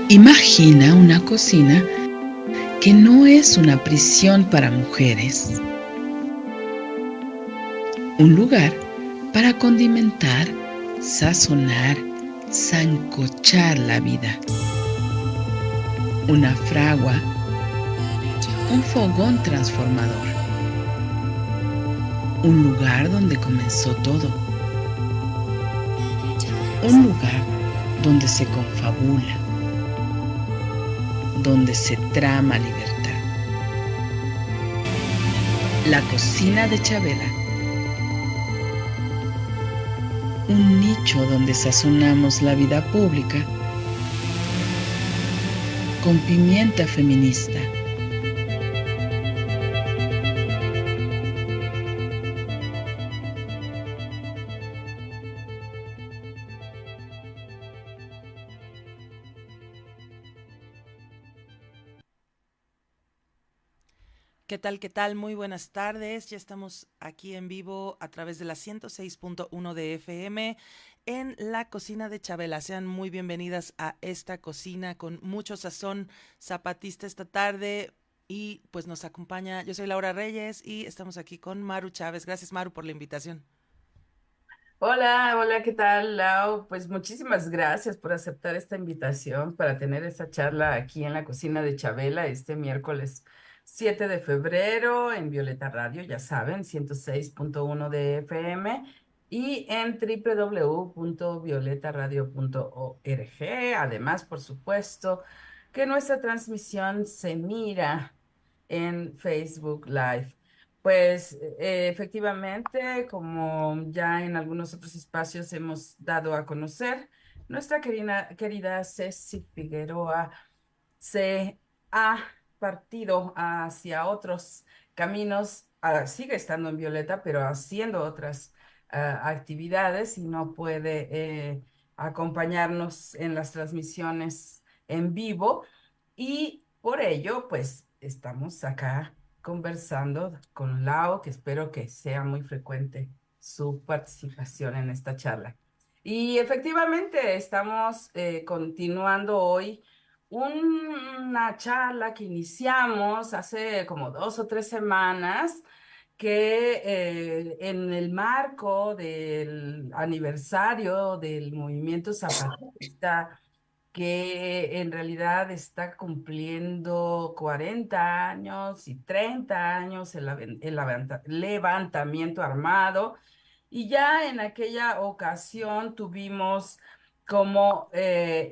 Imagina una cocina que no es una prisión para mujeres, un lugar para condimentar, sazonar, sancochar la vida, una fragua, un fogón transformador, un lugar donde comenzó todo, un lugar donde se confabula, donde se trama libertad. La cocina de Chabela, un nicho donde sazonamos la vida pública con pimienta feminista. ¿Qué tal? ¿Qué tal? Muy buenas tardes. Ya estamos aquí en vivo a través de la 106.1 de FM en la cocina de Chabela. Sean muy bienvenidas a esta cocina con mucho sazón zapatista esta tarde. Y pues nos acompaña, yo soy Laura Reyes y estamos aquí con Maru Chávez. Gracias, Maru, por la invitación. Hola, hola, ¿qué tal, Lau? Pues muchísimas gracias por aceptar esta invitación para tener esta charla aquí en la cocina de Chabela este miércoles 7 de febrero en Violeta Radio, ya saben, 106.1 de FM y en www.violetaradio.org. Además, por supuesto, que nuestra transmisión se mira en Facebook Live. Pues efectivamente, como ya en algunos otros espacios hemos dado a conocer, nuestra querida Ceci Figueroa se ha partido hacia otros caminos, sigue estando en Violeta, pero haciendo otras actividades y no puede acompañarnos en las transmisiones en vivo. Y por ello, pues estamos acá conversando con Lau, que espero que sea muy frecuente su participación en esta charla. Y efectivamente, estamos continuando hoy una charla que iniciamos hace como 2 o 3 semanas, que en el marco del aniversario del movimiento zapatista, que en realidad está cumpliendo 40 años y 30 años el levantamiento armado. Y ya en aquella ocasión tuvimos como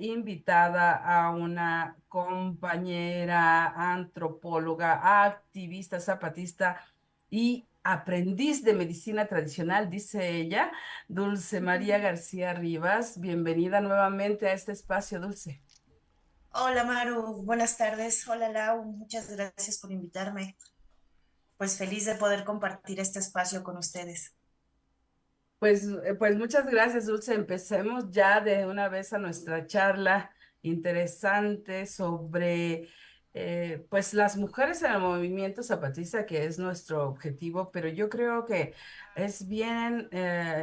invitada a una compañera antropóloga, activista zapatista y aprendiz de medicina tradicional, dice ella, Dulce María García Rivas. Bienvenida nuevamente a este espacio, Dulce. Hola Maru, buenas tardes. Hola Lau, muchas gracias por invitarme. Pues feliz de poder compartir este espacio con ustedes. Pues muchas gracias, Dulce. Empecemos ya de una vez a nuestra charla interesante sobre pues las mujeres en el movimiento zapatista, que es nuestro objetivo, pero yo creo que es bien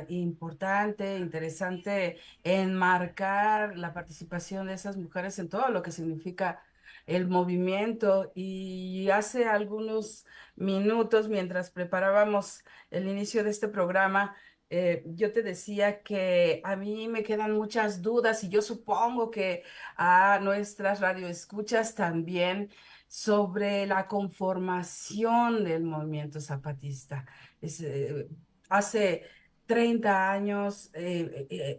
importante, interesante enmarcar la participación de esas mujeres en todo lo que significa el movimiento. Y hace algunos minutos, mientras preparábamos el inicio de este programa, yo te decía que a mí me quedan muchas dudas y yo supongo que a nuestras radioescuchas también, sobre la conformación del movimiento zapatista. Es, hace 30 años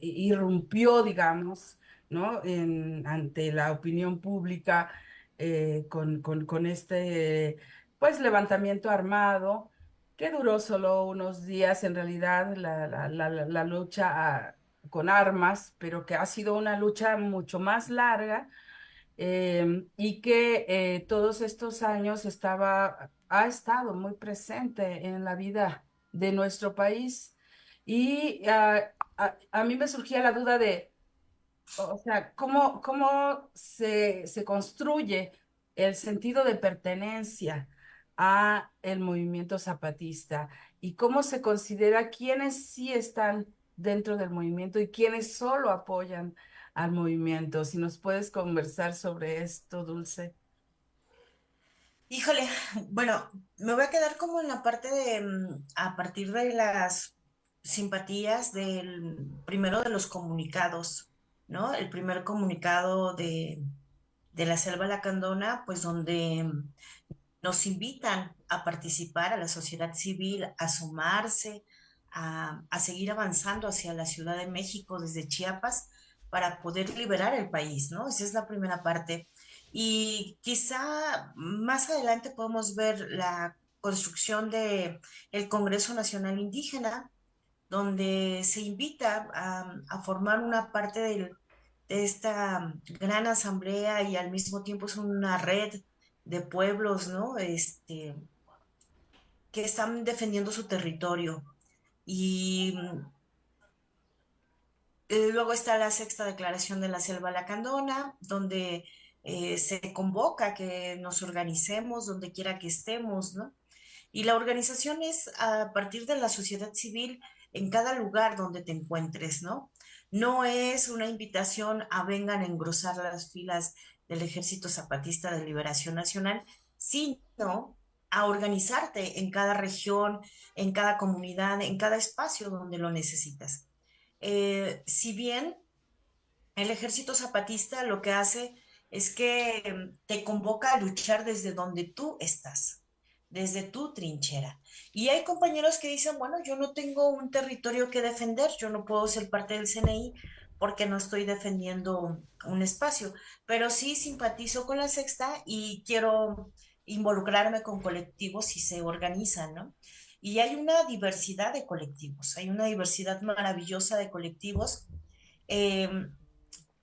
irrumpió, digamos, ¿no? Ante la opinión pública, con este, pues, levantamiento armado, que duró solo unos días, en realidad, la lucha con armas, pero que ha sido una lucha mucho más larga, y que todos estos años ha estado muy presente en la vida de nuestro país. Y a mí me surgía la duda de, o sea, cómo se construye el sentido de pertenencia a el movimiento zapatista y cómo se considera quiénes sí están dentro del movimiento y quiénes solo apoyan al movimiento. Si nos puedes conversar sobre esto, Dulce. Híjole, bueno, me voy a quedar como en la parte de, a partir de las simpatías del primero de los comunicados, ¿no? El primer comunicado de la Selva Lacandona, pues donde nos invitan a participar a la sociedad civil, a sumarse, a seguir avanzando hacia la Ciudad de México desde Chiapas para poder liberar el país, ¿no? Esa es la primera parte. Y quizá más adelante podemos ver la construcción de el Congreso Nacional Indígena, donde se invita a formar una parte de esta gran asamblea y al mismo tiempo es una red de pueblos, ¿no? Que están defendiendo su territorio. Y luego está la sexta declaración de la Selva Lacandona, donde se convoca que nos organicemos donde quiera que estemos, ¿no? Y la organización es a partir de la sociedad civil en cada lugar donde te encuentres, ¿no? No es una invitación a vengan a engrosar las filas del Ejército Zapatista de Liberación Nacional, sino a organizarte en cada región, en cada comunidad, en cada espacio donde lo necesitas. Si bien el Ejército Zapatista lo que hace es que te convoca a luchar desde donde tú estás, desde tu trinchera. Y hay compañeros que dicen, bueno, yo no tengo un territorio que defender, yo no puedo ser parte del CNI porque no estoy defendiendo un espacio, pero sí simpatizo con la sexta y quiero involucrarme con colectivos si se organizan, ¿no? Y hay una diversidad de colectivos, hay una diversidad maravillosa de colectivos. eh,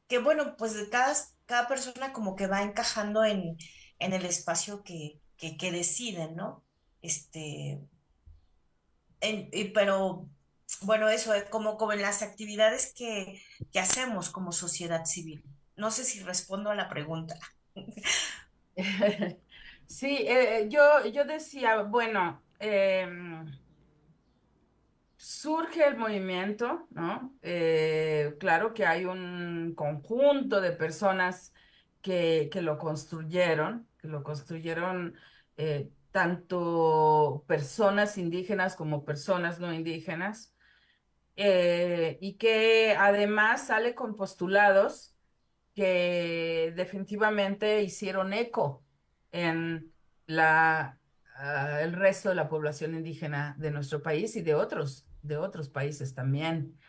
que bueno, pues de cada persona como que va encajando en el espacio que deciden, ¿no? Este, pero bueno, eso es como en las actividades que hacemos como sociedad civil. No sé si respondo a la pregunta. Sí, yo decía, bueno, surge el movimiento, ¿no? Claro que hay un conjunto de personas que lo construyeron tanto personas indígenas como personas no indígenas, y que además sale con postulados que definitivamente hicieron eco en el resto de la población indígena de nuestro país y de otros países también.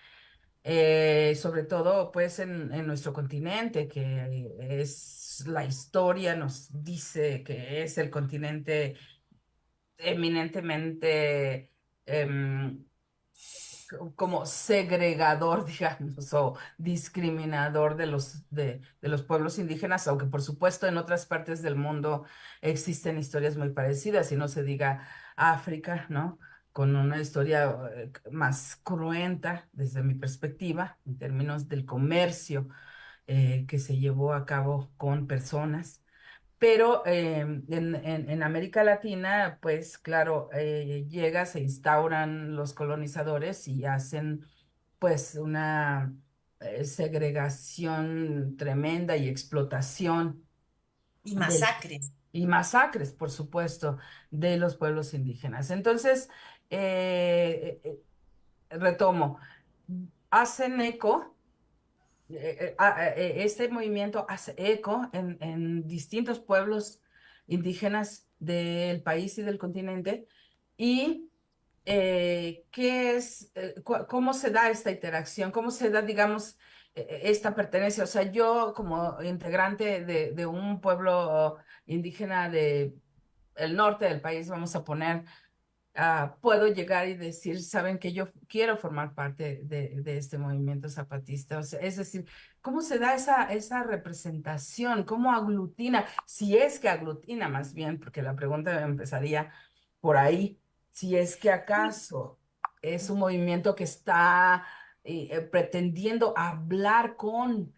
Sobre todo pues en nuestro continente, que es la historia nos dice que es el continente eminentemente em, como segregador, digamos, o discriminador de los pueblos indígenas, aunque por supuesto en otras partes del mundo existen historias muy parecidas, y no se diga África, ¿no? Con una historia más cruenta desde mi perspectiva, en términos del comercio que se llevó a cabo con personas. Pero en América Latina, pues claro, llega, se instauran los colonizadores y hacen pues una segregación tremenda y explotación Y del- masacres. y masacres, por supuesto, de los pueblos indígenas. Entonces, retomo, hacen eco este movimiento hace eco en distintos pueblos indígenas del país y del continente. ¿Y cómo se da esta interacción? ¿Cómo se da, digamos, esta pertenencia? O sea, yo como integrante de un pueblo indígena de el norte del país, vamos a poner, puedo llegar y decir, saben que yo quiero formar parte de este movimiento zapatista. O sea, es decir, ¿cómo se da esa representación? ¿Cómo aglutina? Si es que aglutina más bien, porque la pregunta empezaría por ahí, si es que acaso es un movimiento que está pretendiendo hablar con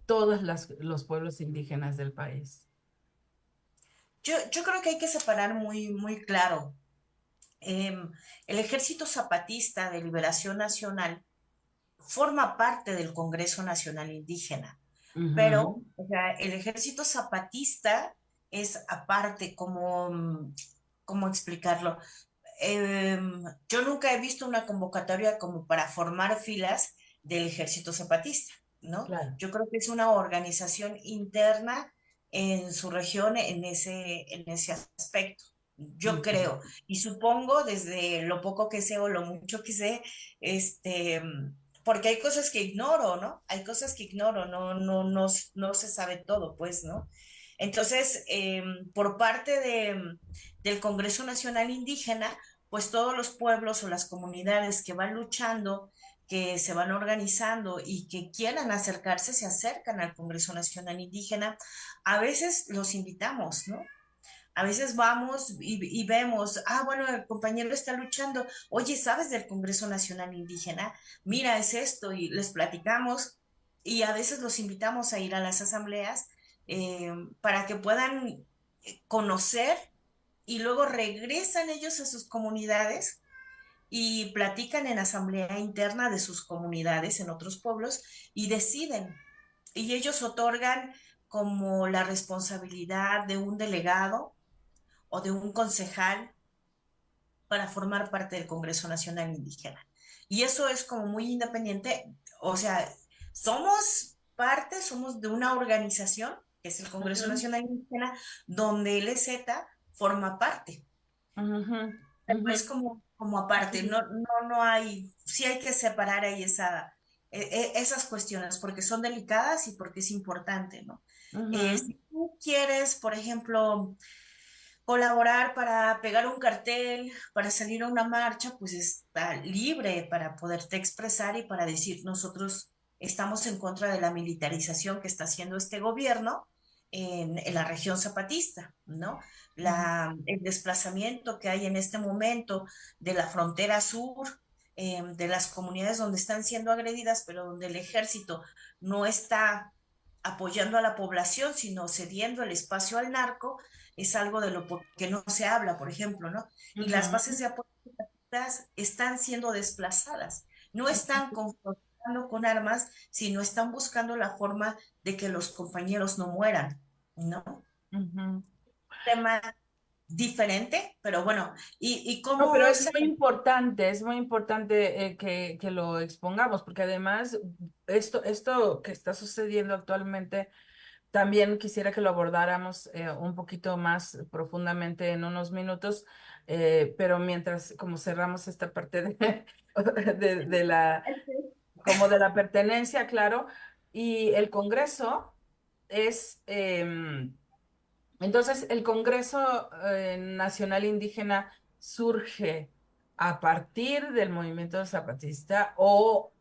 todos los pueblos indígenas del país. Yo creo que hay que separar muy, muy claro. Em, el Ejército Zapatista de Liberación Nacional forma parte del Congreso Nacional Indígena, pero Ujú, o sea, el Ejército Zapatista es aparte, como, ¿cómo explicarlo? Yo nunca he visto una convocatoria como para formar filas del Ejército Zapatista, ¿no? claro. Yo creo que es una organización interna en su región en ese aspecto. Yo Ujú, creo, y supongo desde lo poco que sé o lo mucho que sé, este, porque hay cosas que ignoro, ¿no? Hay cosas que ignoro, no se sabe todo, pues, ¿no? Entonces, por parte del Congreso Nacional Indígena, pues todos los pueblos o las comunidades que van luchando, que se van organizando y que quieran acercarse, se acercan al Congreso Nacional Indígena. A veces los invitamos, ¿no? A veces vamos y vemos, bueno, el compañero está luchando, oye, ¿sabes del Congreso Nacional Indígena? Mira, es esto, y les platicamos, y a veces los invitamos a ir a las asambleas para que puedan conocer y luego regresan ellos a sus comunidades y platican en asamblea interna de sus comunidades en otros pueblos y deciden. Y ellos otorgan como la responsabilidad de un delegado o de un concejal para formar parte del Congreso Nacional Indígena. Y eso es como muy independiente, o sea, somos parte, somos de una organización, que es el Congreso ujú, Nacional Indígena, donde LZ forma parte. ujú, Pero ujú, es como aparte, ujú, no hay, sí hay que separar ahí esas cuestiones, porque son delicadas y porque es importante, ¿no? ujú. Si tú quieres, por ejemplo, colaborar para pegar un cartel, para salir a una marcha, pues está libre para poderte expresar y para decir, nosotros estamos en contra de la militarización que está haciendo este gobierno en la región zapatista, ¿no? Ujú, El desplazamiento que hay en este momento de la frontera sur, de las comunidades donde están siendo agredidas, pero donde el ejército no está apoyando a la población, sino cediendo el espacio al narco, es algo de lo que no se habla, por ejemplo, ¿no? Y las bases ujú. de apoyo están siendo desplazadas, no están confrontando con armas, sino están buscando la forma de que los compañeros no mueran, ¿no? Ujú. Tema diferente, pero bueno, ¿y No, pero cómo se... es muy importante que lo expongamos, porque además esto que está sucediendo actualmente, también quisiera que lo abordáramos un poquito más profundamente en unos minutos, pero mientras como cerramos esta parte de la, como de la pertenencia, claro, y el Congreso es... entonces, el Congreso Nacional Indígena surge a partir del movimiento zapatista o...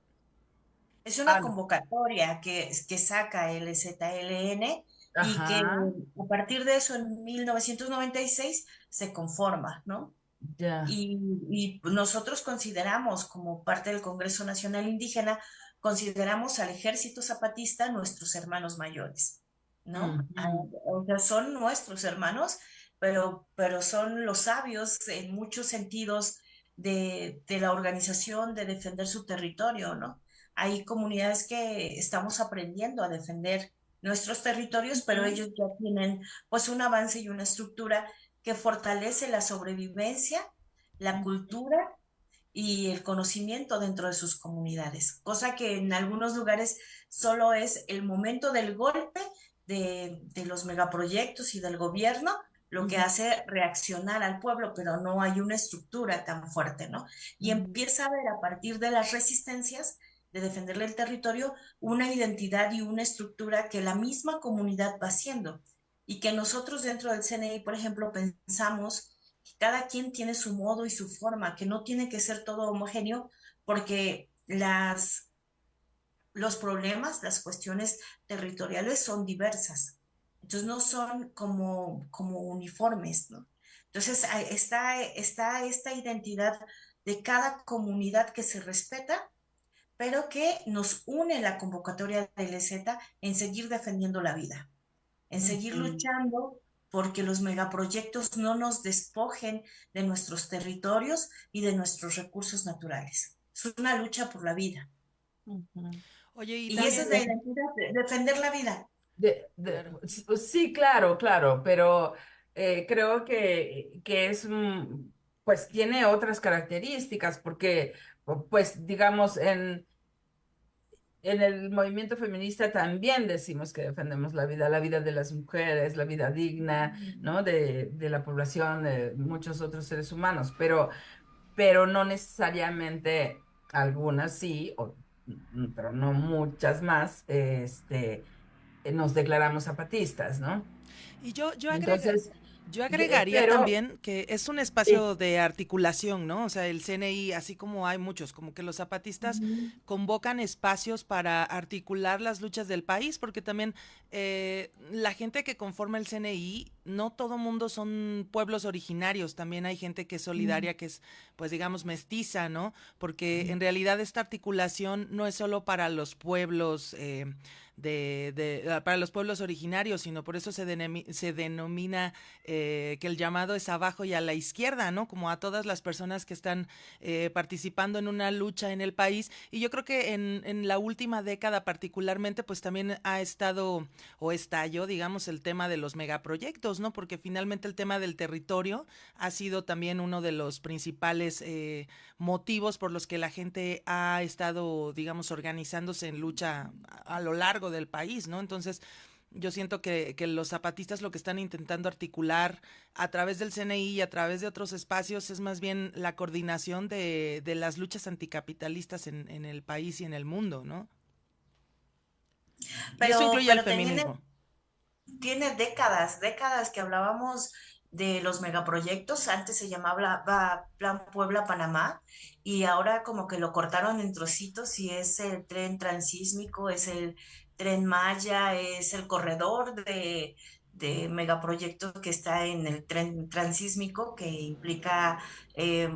Es una Ah, no. convocatoria que saca el ZLN y que Ajá, a partir de eso en 1996 se conforma, ¿no? ya. Y nosotros consideramos, como parte del Congreso Nacional Indígena, consideramos al Ejército Zapatista nuestros hermanos mayores, ¿no? Ujú, O sea, son nuestros hermanos, pero son los sabios en muchos sentidos de la organización, de defender su territorio, ¿no? Hay comunidades que estamos aprendiendo a defender nuestros territorios, pero ujú, ellos ya tienen pues un avance y una estructura que fortalece la sobrevivencia, la ujú, cultura y el conocimiento dentro de sus comunidades, cosa que en algunos lugares solo es el momento del golpe de los megaproyectos y del gobierno lo que ujú, hace reaccionar al pueblo, pero no hay una estructura tan fuerte, ¿no? Y ujú, empieza a ver a partir de las resistencias de defenderle el territorio una identidad y una estructura que la misma comunidad va haciendo y que nosotros dentro del CNI, por ejemplo, pensamos cada quien tiene su modo y su forma, que no tiene que ser todo homogéneo, porque los problemas, las cuestiones territoriales son diversas. Entonces no son como uniformes, ¿no? Entonces está esta identidad de cada comunidad que se respeta, pero que nos une la convocatoria del EZ en seguir defendiendo la vida, en seguir ujú. luchando porque los megaproyectos no nos despojen de nuestros territorios y de nuestros recursos naturales. Es una lucha por la vida. Ujú. Oye, y Y esa es también, la identidad, defender la vida. claro. Sí, claro, claro, pero creo que pues tiene otras características, porque, pues, digamos, en el movimiento feminista también decimos que defendemos la vida de las mujeres, la vida digna, ¿no? De la población, de muchos otros seres humanos, pero no necesariamente algunas sí, pero no muchas más, nos declaramos zapatistas, ¿no? Y Entonces, yo agregaría pero también que es un sí. espacio de articulación, ¿no? O sea, el CNI, así como hay muchos, como que los zapatistas Ujú, convocan espacios para articular las luchas del país, porque también la gente que conforma el CNI, no todo mundo son pueblos originarios, también hay gente que es solidaria, que es, pues digamos, mestiza, ¿no? Porque en realidad esta articulación no es solo para los pueblos. Para los pueblos originarios, sino por eso se denomina que el llamado es abajo y a la izquierda, ¿no? Como a todas las personas que están participando en una lucha en el país. Y yo creo que en la última década particularmente, pues también ha estado o estalló, digamos, el tema de los megaproyectos, ¿no? Porque finalmente el tema del territorio ha sido también uno de los principales motivos por los que la gente ha estado, digamos, organizándose en lucha a lo largo del país, ¿no? Entonces, yo siento que los zapatistas lo que están intentando articular a través del CNI y a través de otros espacios es más bien la coordinación de las luchas anticapitalistas en el país y en el mundo, ¿no? Y eso incluye al Pero tiene, feminismo. tiene décadas, décadas que hablábamos de los megaproyectos. Antes se llamaba Plan Puebla-Panamá y ahora como que lo cortaron en trocitos y es el tren transísmico, es el tren Maya, es el corredor de megaproyectos que está en el tren transísmico que implica eh,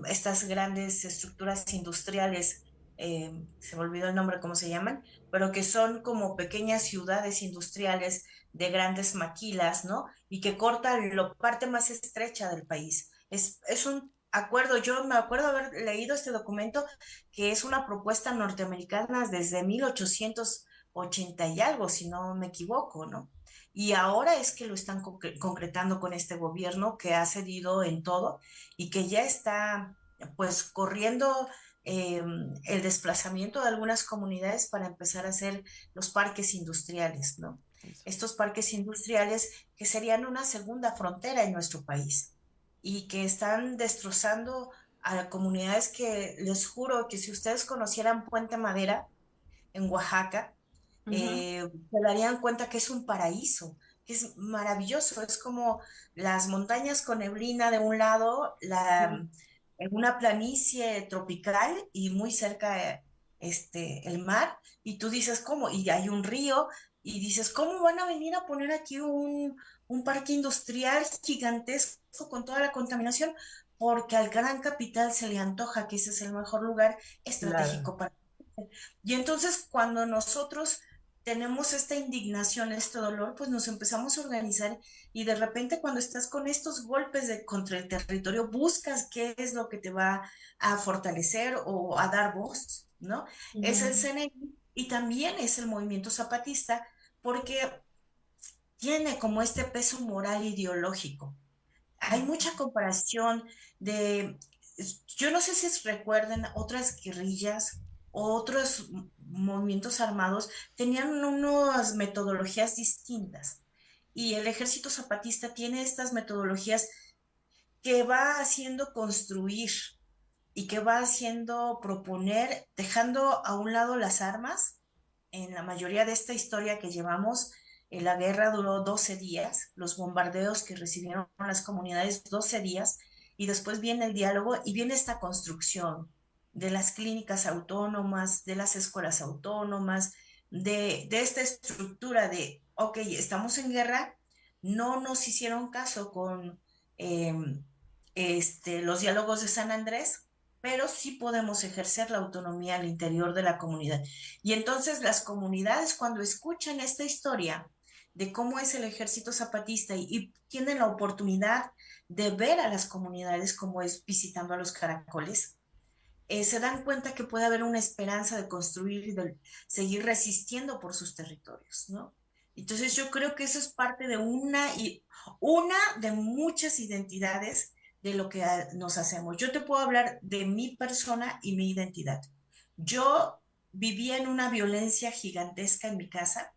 estas grandes estructuras industriales, se me olvidó el nombre, ¿cómo se llaman? Pero que son como pequeñas ciudades industriales de grandes maquilas, ¿no? Y que cortan la parte más estrecha del país. Es un acuerdo, yo me acuerdo haber leído este documento, que es una propuesta norteamericana desde 1880 y algo, si no me equivoco, ¿no? Y ahora es que lo están concretando con este gobierno que ha cedido en todo y que ya está pues corriendo eh, el desplazamiento de algunas comunidades para empezar a hacer los parques industriales, ¿no? Eso. Estos parques industriales que serían una segunda frontera en nuestro país y que están destrozando a comunidades que les juro que si ustedes conocieran Puente Madera en Oaxaca, Ujú, se darían cuenta que es un paraíso, que es maravilloso, es como las montañas con neblina de un lado, ujú, en una planicie tropical y muy cerca el mar, y tú dices, ¿cómo? Y hay un río, y dices, ¿cómo van a venir a poner aquí un parque industrial gigantesco con toda la contaminación? Porque al gran capital se le antoja que ese es el mejor lugar claro. estratégico para... Y entonces cuando nosotros tenemos esta indignación, este dolor, pues nos empezamos a organizar y de repente cuando estás con estos golpes contra el territorio, buscas qué es lo que te va a fortalecer o a dar voz, ¿no? Es el Ujú, CNI y también es el movimiento zapatista porque tiene como este peso moral ideológico. Hay mucha comparación de, yo no sé si recuerden otras guerrillas o otros movimientos armados, tenían unas metodologías distintas. Y el ejército zapatista tiene estas metodologías que va haciendo construir y que va haciendo proponer, dejando a un lado las armas. En la mayoría de esta historia que llevamos, la guerra duró 12 días, los bombardeos que recibieron las comunidades 12 días, y después viene el diálogo y viene esta construcción de las clínicas autónomas, de las escuelas autónomas, de esta estructura de, ok, estamos en guerra, no nos hicieron caso con eh, los diálogos de San Andrés, pero sí podemos ejercer la autonomía al interior de la comunidad. Y entonces las comunidades cuando escuchan esta historia de cómo es el ejército zapatista y tienen la oportunidad de ver a las comunidades como es visitando a los caracoles, se dan cuenta que puede haber una esperanza de construir y de seguir resistiendo por sus territorios, ¿no? Entonces yo creo que eso es parte de una de muchas identidades de lo que nos hacemos. Yo te puedo hablar de mi persona y mi identidad. Yo vivía en una violencia gigantesca en mi casa.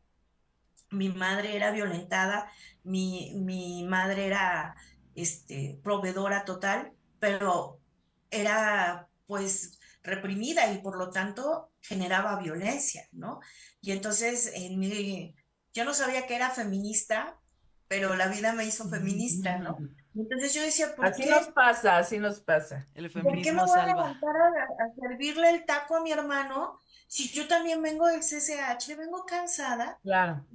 Mi madre era violentada, mi madre era proveedora total, pero era pues reprimida y por lo tanto generaba violencia, ¿no? Y entonces yo no sabía que era feminista, pero la vida me hizo feminista, ¿no? Entonces yo decía, Así nos pasa, así nos pasa. El ¿por qué me feminismo voy a salva. levantar a servirle el taco a mi hermano si yo también vengo del CCH, vengo cansada Claro.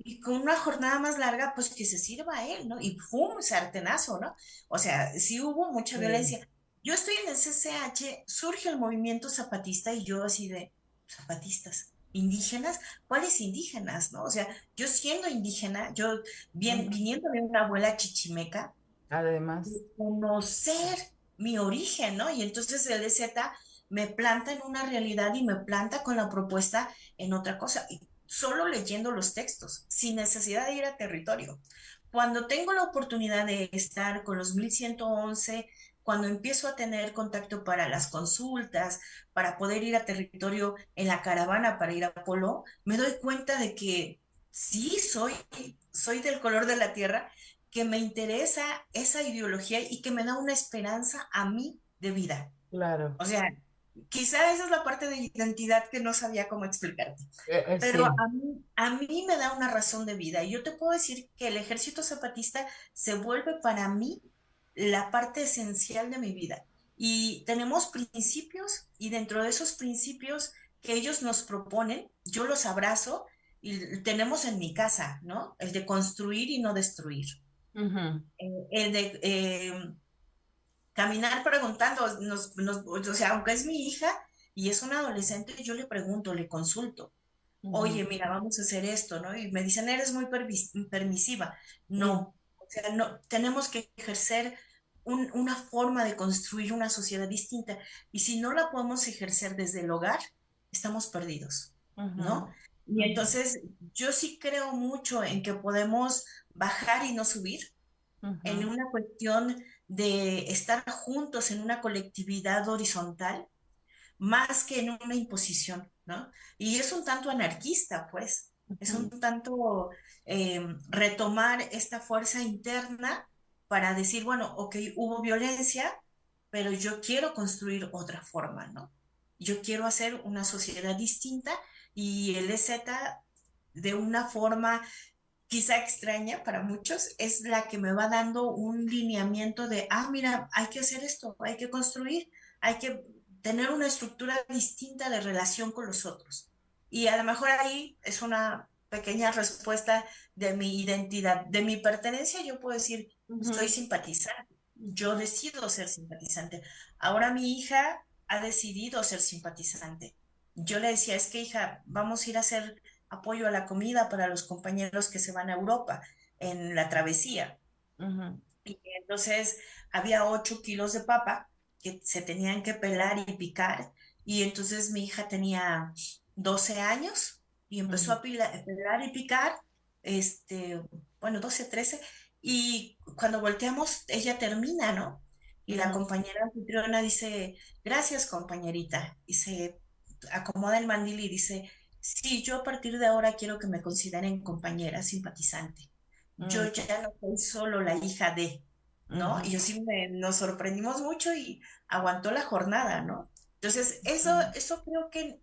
y con una jornada más larga, pues que se sirva a él, ¿no? Y ¡pum! Sartenazo, ¿no? O sea, sí hubo mucha Sí. violencia. Yo estoy en el CCH, surge el movimiento zapatista y yo así de, zapatistas, indígenas, ¿cuáles indígenas, no? O sea, yo siendo indígena, yo Ujú. viniendo de una abuela chichimeca, Además, conocer mi origen, ¿no? Y entonces el EZ me planta en una realidad y me planta con la propuesta en otra cosa, y solo leyendo los textos, sin necesidad de ir a territorio. Cuando tengo la oportunidad de estar con los 1111, cuando empiezo a tener contacto para las consultas, para poder ir a territorio en la caravana para ir a Polo, me doy cuenta de que sí, soy del color de la tierra, que me interesa esa ideología y que me da una esperanza a mí de vida. claro. O sea, quizá esa es la parte de identidad que no sabía cómo explicarte, pero Sí. a mí me da una razón de vida. Y yo te puedo decir que el ejército zapatista se vuelve para mí la parte esencial de mi vida. Y tenemos principios y dentro de esos principios que ellos nos proponen, yo los abrazo y tenemos en mi casa, ¿no? El de construir y no destruir. Ujú, El de caminar preguntando, o sea, aunque es mi hija y es una adolescente, yo le pregunto, le consulto, ujú, oye, mira, vamos a hacer esto, ¿no? Y me dicen, eres muy permisiva. mm, No, o sea, no, tenemos que ejercer una forma de construir una sociedad distinta. Y si no la podemos ejercer desde el hogar, estamos perdidos, ujú, ¿no? Y ujú, entonces, yo sí creo mucho en que podemos bajar y no subir, en ujú, una cuestión de estar juntos en una colectividad horizontal, más que en una imposición, ¿no? Y es un tanto anarquista, pues, es un ujú. tanto retomar esta fuerza interna para decir, bueno, ok, hubo violencia, pero yo quiero construir otra forma, ¿no? Yo quiero hacer una sociedad distinta y el EZ de una forma quizá extraña para muchos, es la que me va dando un lineamiento de, mira, hay que hacer esto, hay que construir, hay que tener una estructura distinta de relación con los otros. Y a lo mejor ahí es una pequeña respuesta de mi identidad, de mi pertenencia, yo puedo decir, soy Ujú. simpatizante, yo decido ser simpatizante. Ahora mi hija ha decidido ser simpatizante. Yo le decía, es que hija, vamos a ir a hacer apoyo a la comida para los compañeros que se van a Europa en la travesía. Ujú, Y entonces había 8 kilos de papa que se tenían que pelar y picar. Y entonces mi hija tenía 12 años y empezó ujú, a pelar y picar, bueno, 12 13. Y cuando volteamos, ella termina, ¿no? Y la ujú, compañera anfitriona dice, gracias compañerita. Y se acomoda el mandil y dice, sí, yo a partir de ahora quiero que me consideren compañera, simpatizante. mm, Yo ya no soy solo la hija de, ¿no? Y ujú, yo sí nos sorprendimos mucho y aguantó la jornada, ¿no? Entonces, ujú, eso creo que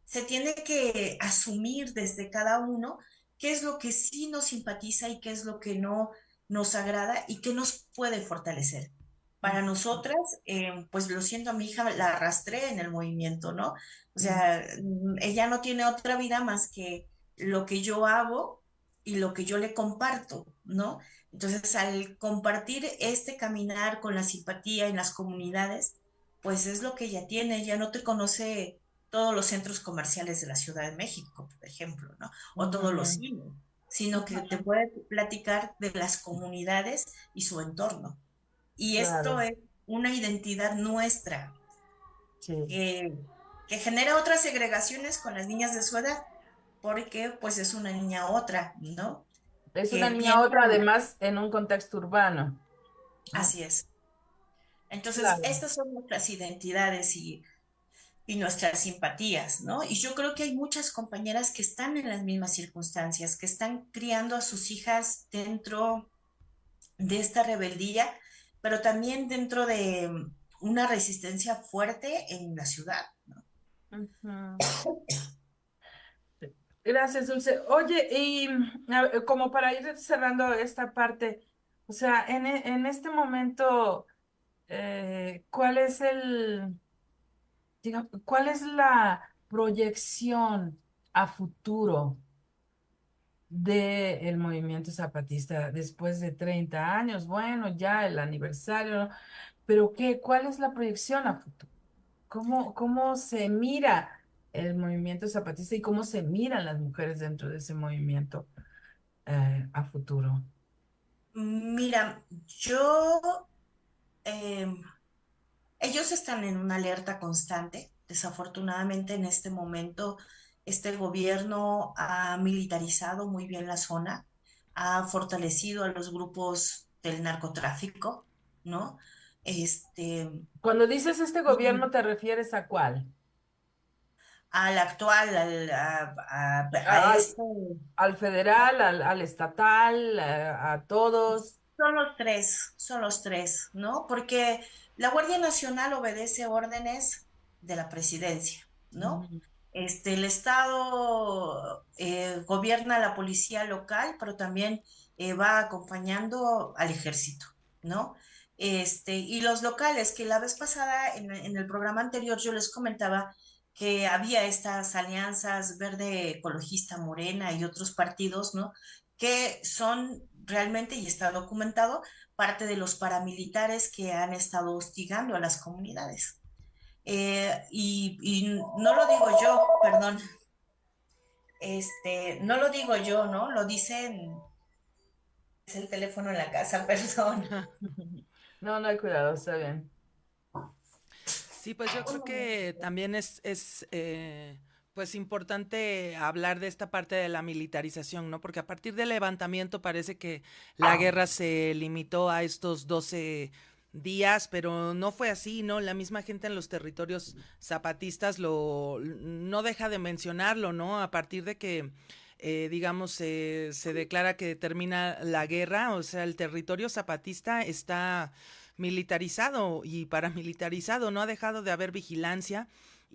se tiene que asumir desde cada uno qué es lo que sí nos simpatiza y qué es lo que no nos agrada y qué nos puede fortalecer. Para ujú, nosotras, pues lo siento, a mi hija la arrastré en el movimiento, ¿no? O ujú, sea, ella no tiene otra vida más que lo que yo hago y lo que yo le comparto, ¿no? Entonces, al compartir este caminar con la simpatía en las comunidades, pues es lo que ella tiene, ella no te conoce todos los centros comerciales de la Ciudad de México, por ejemplo, ¿no? O todos los ujú, cines. sino que te puede platicar de las comunidades y su entorno. Y esto Claro, es una identidad nuestra sí. que, que genera otras segregaciones con las niñas de su edad, porque pues es una niña otra, ¿no? Es una Que niña piensa, otra, además, en un contexto urbano, ¿no? así es. Entonces, Claro. estas son nuestras identidades y nuestras simpatías, ¿no? Y yo creo que hay muchas compañeras que están en las mismas circunstancias, que están criando a sus hijas dentro de esta rebeldía, pero también dentro de una resistencia fuerte en la ciudad, ¿no? Ujú. Gracias, Dulce. Oye, y como para ir cerrando esta parte, o sea, en este momento, ¿cuál es digamos, cuál es la proyección a futuro del movimiento zapatista después de 30 años? Bueno, ya el aniversario, ¿no? Pero ¿qué? ¿Cuál es la proyección a futuro? ¿Cómo se mira el movimiento zapatista y cómo se miran las mujeres dentro de ese movimiento a futuro? Mira, yo, eh, ellos están en una alerta constante. Desafortunadamente, en este momento, este gobierno ha militarizado muy bien la zona, ha fortalecido a los grupos del narcotráfico, ¿no? Este, Cuando dices este y gobierno, ¿te refieres a cuál? al actual, a ¿Al, este. al federal, al estatal, a todos? Son los tres, ¿no? Porque la Guardia Nacional obedece órdenes de la presidencia, ¿no? Ujú. El Estado gobierna la policía local, pero también va acompañando al ejército, ¿no? Y los locales, que la vez pasada en el programa anterior yo les comentaba que había estas alianzas verde ecologista morena y otros partidos, ¿no? Que son realmente, y está documentado, parte de los paramilitares que han estado hostigando a las comunidades. Y no lo digo yo, perdón, no lo digo yo, ¿no? Lo dicen, es el teléfono en la casa, perdón. No, no hay cuidado, está bien. Sí, pues yo creo que también es pues importante hablar de esta parte de la militarización, ¿no? Porque a partir del levantamiento parece que la guerra se limitó a estos 12 días, pero no fue así, ¿no? La misma gente en los territorios zapatistas no deja de mencionarlo, ¿no? A partir de que digamos, se declara que termina la guerra, o sea, el territorio zapatista está militarizado y paramilitarizado, no ha dejado de haber vigilancia.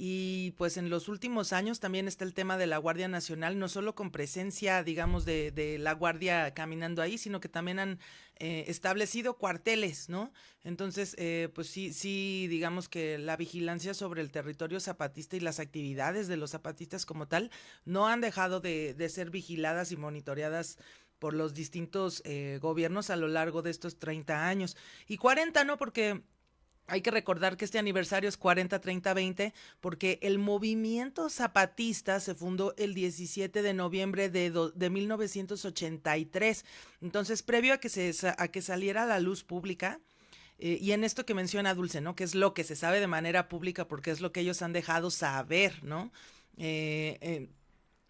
Y pues en los últimos años también está el tema de la Guardia Nacional, no solo con presencia, digamos, de la Guardia caminando ahí, sino que también han establecido cuarteles, ¿no? Entonces, pues sí, sí, digamos que la vigilancia sobre el territorio zapatista y las actividades de los zapatistas como tal no han dejado de ser vigiladas y monitoreadas por los distintos gobiernos a lo largo de estos 30 años. Y 40 no, porque hay que recordar que este aniversario es 40-30-20 porque el movimiento zapatista se fundó el 17 de noviembre de 1983. Entonces, previo a que saliera a la luz pública, y en esto que menciona Dulce, ¿no? Que es lo que se sabe de manera pública porque es lo que ellos han dejado saber, ¿no? Eh, eh,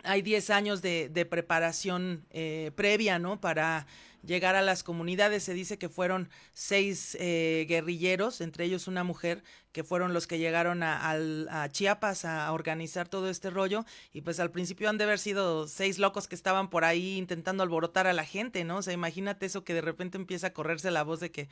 Hay 10 años de preparación previa, ¿no? Para llegar a las comunidades. Se dice que fueron 6 guerrilleros, entre ellos una mujer, que fueron los que llegaron a Chiapas a organizar todo este rollo. Y pues al principio han de haber sido 6 locos que estaban por ahí intentando alborotar a la gente, ¿no? O sea, imagínate eso que de repente empieza a correrse la voz de que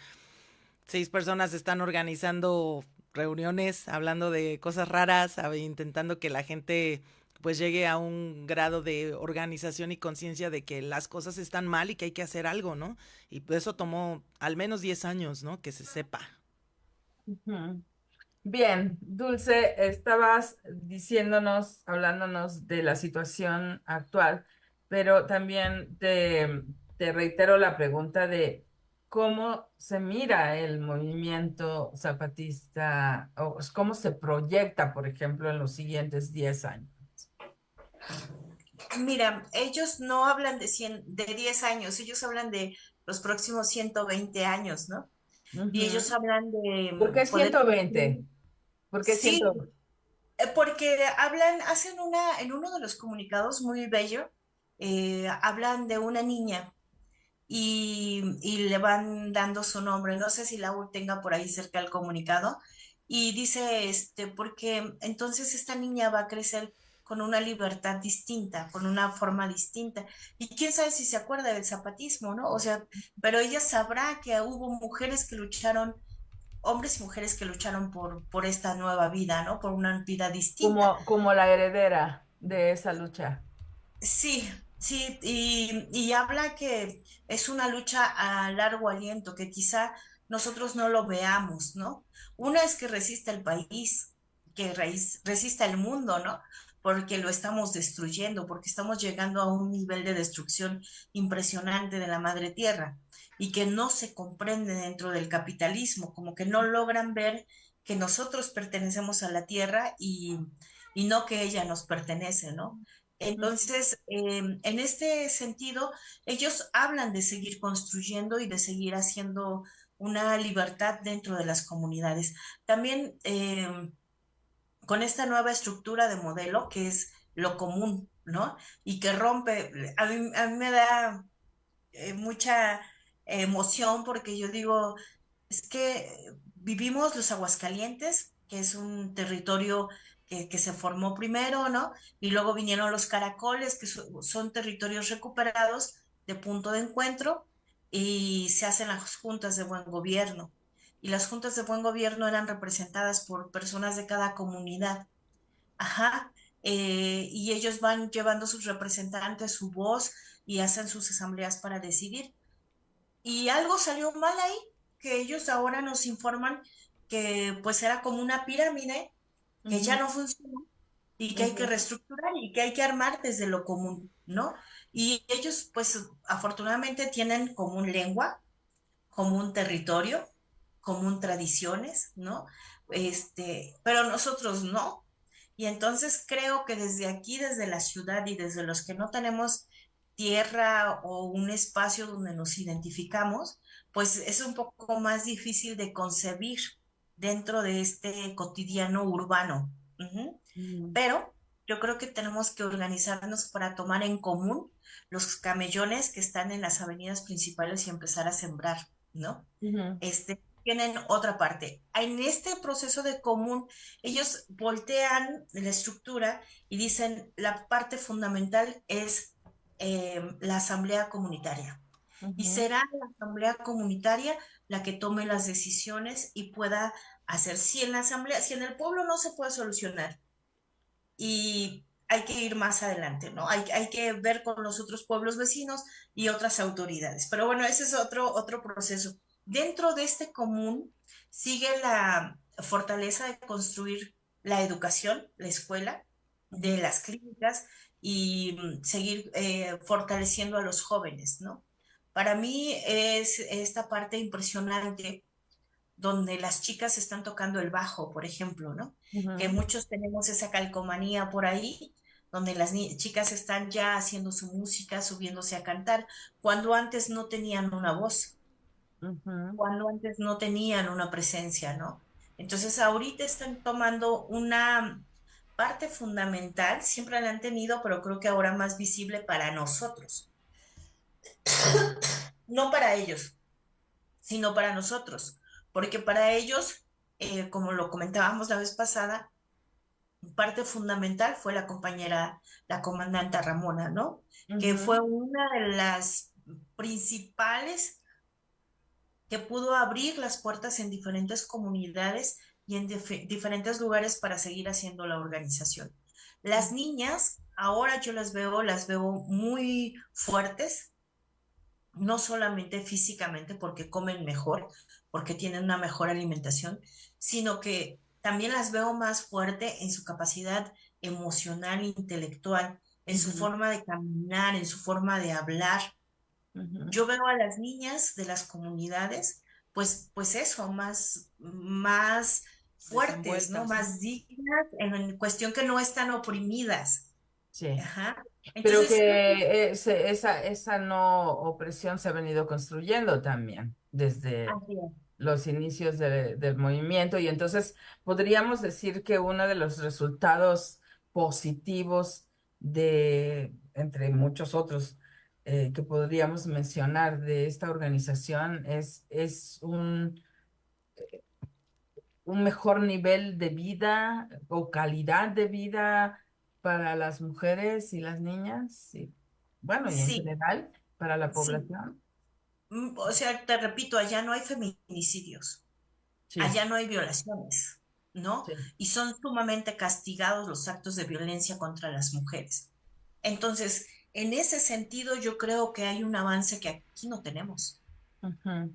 6 personas están organizando reuniones, hablando de cosas raras, intentando que la gente pues llegue a un grado de organización y conciencia de que las cosas están mal y que hay que hacer algo, ¿no? Y pues eso tomó al menos 10 años, ¿no? Que se sepa. Ujú. Bien, Dulce, estabas diciéndonos, hablándonos de la situación actual, pero también te reitero la pregunta de cómo se mira el movimiento zapatista o cómo se proyecta, por ejemplo, en los siguientes 10 años. Mira, ellos no hablan de 10 años, ellos hablan de los próximos 120 años, ¿no? Y ellos Ujú. hablan de ¿Por qué poder 120? construir. ¿Por qué Sí, 120? porque hacen en uno de los comunicados muy bello, hablan de una niña y le van dando su nombre. No sé si Laura tenga por ahí cerca el comunicado. Y dice, porque entonces esta niña va a crecer con una libertad distinta, con una forma distinta. Y quién sabe si se acuerda del zapatismo, ¿no? O sea, pero ella sabrá que hubo mujeres que lucharon, hombres y mujeres que lucharon por esta nueva vida, ¿no? Por una vida distinta. Como la heredera de esa lucha. Sí, sí, y habla que es una lucha a largo aliento, que quizá nosotros no lo veamos, ¿no? Una es que resista el país, que resista el mundo, ¿no? Porque lo estamos destruyendo, porque estamos llegando a un nivel de destrucción impresionante de la madre tierra y que no se comprende dentro del capitalismo, como que no logran ver que nosotros pertenecemos a la tierra y no que ella nos pertenece, ¿no? Entonces, en este sentido, ellos hablan de seguir construyendo y de seguir haciendo una libertad dentro de las comunidades. También con esta nueva estructura de modelo que es lo común, ¿no? Y que rompe, a mí me da mucha emoción porque yo digo, es que vivimos los Aguascalientes, que es un territorio que se formó primero, ¿no? Y luego vinieron los caracoles, que son territorios recuperados de punto de encuentro, y se hacen las juntas de buen gobierno. Y las juntas de buen gobierno eran representadas por personas de cada comunidad. Ajá. Y ellos van llevando sus representantes, su voz, y hacen sus asambleas para decidir. Y algo salió mal ahí, que ellos ahora nos informan que pues era como una pirámide que ya Ujú, no funciona y que hay que ujú, reestructurar y que hay que armar desde lo común, ¿no? Y ellos pues afortunadamente tienen común lengua, común territorio, común tradiciones, ¿no? Pero nosotros no. Y entonces creo que desde aquí, desde la ciudad y desde los que no tenemos tierra o un espacio donde nos identificamos, pues es un poco más difícil de concebir dentro de este cotidiano urbano. Ujú. ujú, Pero yo creo que tenemos que organizarnos para tomar en común los camellones que están en las avenidas principales y empezar a sembrar, ¿no? ujú, Tienen otra parte. En este proceso de común, ellos voltean la estructura y dicen la parte fundamental es la asamblea comunitaria. Y ujú, será la asamblea comunitaria la que tome las decisiones y pueda hacer, si en la asamblea, si en el pueblo no se puede solucionar, y hay que ir más adelante, ¿no? Hay que ver con los otros pueblos vecinos y otras autoridades. Pero bueno, ese es otro proceso. Dentro de este común sigue la fortaleza de construir la educación, la escuela, de ujú, las clínicas y seguir fortaleciendo a los jóvenes, ¿no? Para mí es esta parte impresionante donde las chicas están tocando el bajo, por ejemplo, ¿no? Que ujú, muchos tenemos esa calcomanía por ahí, donde las chicas están ya haciendo su música, subiéndose a cantar, cuando antes no tenían una voz, ujú. cuando antes no tenían una presencia, ¿no? Entonces ahorita están tomando una parte fundamental, siempre la han tenido, pero creo que ahora más visible para nosotros, no para ellos, sino para nosotros, porque para ellos, como lo comentábamos la vez pasada, parte fundamental fue la compañera, la comandante Ramona, ¿no? Que fue Ujú, una de las principales que pudo abrir las puertas en diferentes comunidades y en diferentes lugares para seguir haciendo la organización. Las niñas, ahora yo las veo muy fuertes, no solamente físicamente porque comen mejor, porque tienen una mejor alimentación, sino que también las veo más fuerte en su capacidad emocional, intelectual, en su ujú, forma de caminar, en su forma de hablar. ujú. Yo veo a las niñas de las comunidades, pues eso, más fuertes, ¿no? Desenvueltas, ¿no? Más dignas en cuestión que no están oprimidas. sí. Ajá. Pero Entonces, que esa no opresión se ha venido construyendo también desde así es. los inicios del movimiento y entonces podríamos decir que uno de los resultados positivos entre muchos otros que podríamos mencionar de esta organización es un mejor nivel de vida o calidad de vida para las mujeres y las niñas, y bueno, y en Sí, general para la sí. población. O sea, te repito, allá no hay feminicidios, Sí, allá no hay violaciones, ¿no? sí. Y son sumamente castigados los actos de violencia contra las mujeres. Entonces, en ese sentido, yo creo que hay un avance que aquí no tenemos. Ujú.